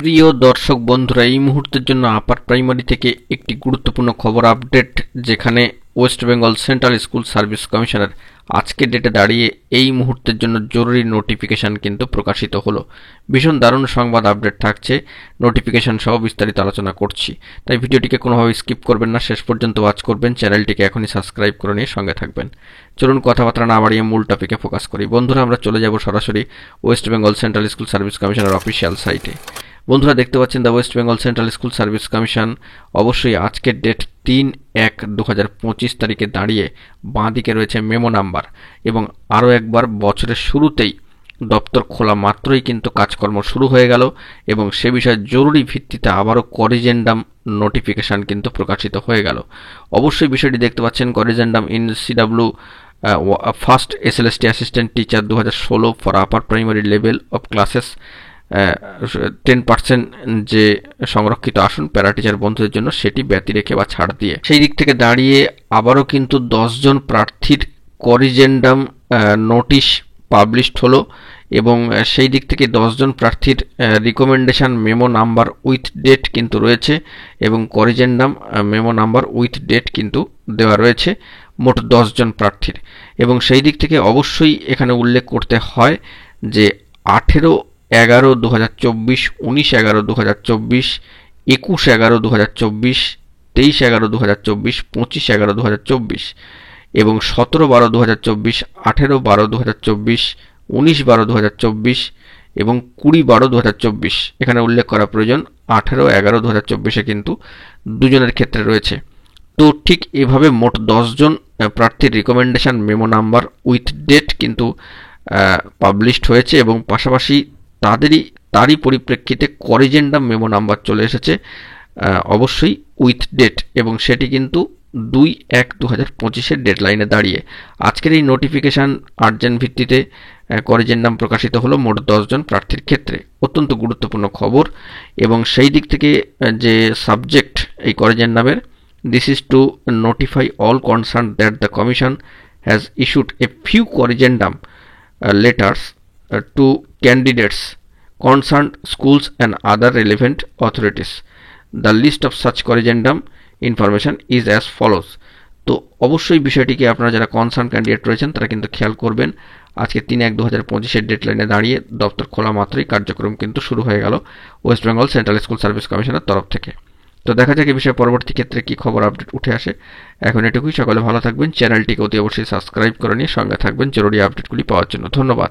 প্রিয় দর্শক বন্ধুরা, এই মুহূর্তের জন্য আপার প্রাইমারি থেকে একটি গুরুত্বপূর্ণ খবর আপডেট, যেখানে West Bengal central school service কমিশনের আজকের ডেটে দাঁড়িয়ে এই মুহূর্তের জন্য জরুরি নোটিফিকেশন কিন্তু প্রকাশিত হলো। ভীষণ দারুণ সংবাদ আপডেট থাকছে, নোটিফিকেশন সহ বিস্তারিত আলোচনা করছি। তাই ভিডিওটিকে কোনোভাবে স্কিপ করবেন না, শেষ পর্যন্ত ওয়াচ করবেন। চ্যানেলটিকে এখনই সাবস্ক্রাইব করে নিয়ে সঙ্গে থাকবেন। চলুন কথাবার্তা না বাড়িয়ে মূল টপিকে ফোকাস করি। বন্ধুরা, আমরা চলে যাব সরাসরি West Bengal central school service কমিশনের অফিসিয়াল সাইটে। বন্ধুরা, দেখতে পাচ্ছেন the West Bengal central school service commission অবশ্যই আজকের ডেট 3/1/2025 তারিখে দাঁড়িয়ে বাঁ দিকে রয়েছে মেমো নাম্বার, এবং আরও একবার বছরের শুরুতেই দপ্তর খোলা মাত্রই কিন্তু কাজকর্ম শুরু হয়ে গেল, এবং সে বিষয়ে জরুরি ভিত্তিতে আবারও করিজেন্ডাম নোটিফিকেশান কিন্তু প্রকাশিত হয়ে গেল। অবশ্যই বিষয়টি দেখতে পাচ্ছেন, corrigendum in CW first SLST assistant teacher 2016 for upper primary level of classes 10% যে সংরক্ষিত আসন প্যারা টিচার বন্ধুদের জন্য, সেটি ব্যতি রেখে বা ছাড় দিয়ে সেই দিক থেকে দাঁড়িয়ে আবারও কিন্তু 10 জন প্রার্থীর করিজেন্ডাম নোটিশ পাবলিশড হলো, এবং সেই দিক থেকে 10 জন প্রার্থীর recommendation memo number with date কিন্তু রয়েছে, এবং corrigendum memo number with date কিন্তু দেওয়া রয়েছে মোট 10 জন প্রার্থীর। এবং সেই দিক থেকে অবশ্যই এখানে উল্লেখ করতে হয় যে 18/11/2024, 19/11/2024, 21/11/2024, 23/11/2024, 25/11/2024 এবং 17/12/2024, 18/12/2024, 19/12/2024 এবং 20/12/2024। এখানে উল্লেখ করা প্রয়োজন 18/11/2024 কিন্তু দুজনের ক্ষেত্রে রয়েছে। তো ঠিক এভাবে মোট 10 জন প্রার্থীর recommendation memo number with date কিন্তু পাবলিশড হয়েছে, এবং পাশাপাশি তারই পরিপ্রেক্ষিতে করিজেন্ডাম মেমো নাম্বার চলে এসেছে অবশ্যই উইথ ডেট, এবং সেটি কিন্তু 2/1/2025 ডেডলাইনে দাঁড়িয়ে আজকের এই নোটিফিকেশান আর্জেন্ট ভিত্তিতে করিজেন্ডাম প্রকাশিত হলো মোট 10 জন প্রার্থীর ক্ষেত্রে। অত্যন্ত গুরুত্বপূর্ণ খবর, এবং সেই দিক থেকে যে সাবজেক্ট এই করিজেন্ডামের, this is to notify all concerned that the commission has issued a few corrigendum letters to candidates, concerned schools and other relevant authorities. The list of such corrigendum information is as follows. তো অবশ্যই বিষয়টিকে আপনারা যারা concern candidate রয়েছেন তারা কিন্তু খেয়াল করবেন। আজকে 3/1/2025 ডেডলাইনে দাঁড়িয়ে দপ্তর খোলা মাত্রই কার্যক্রম কিন্তু শুরু হয়ে গেল West Bengal central school service কমিশনের তরফ থেকে। তো দেখা যাক এই বিষয়ে পরবর্তী ক্ষেত্রে কি খবর আপডেট উঠে আসে। এখন এটুকুই, সকলে ভালো থাকবেন। চ্যানেলটিকে অতি অবশ্যই সাবস্ক্রাইব করে নিয়ে সঙ্গে থাকবেন জরুরি আপডেটগুলি পাওয়ার জন্য। ধন্যবাদ।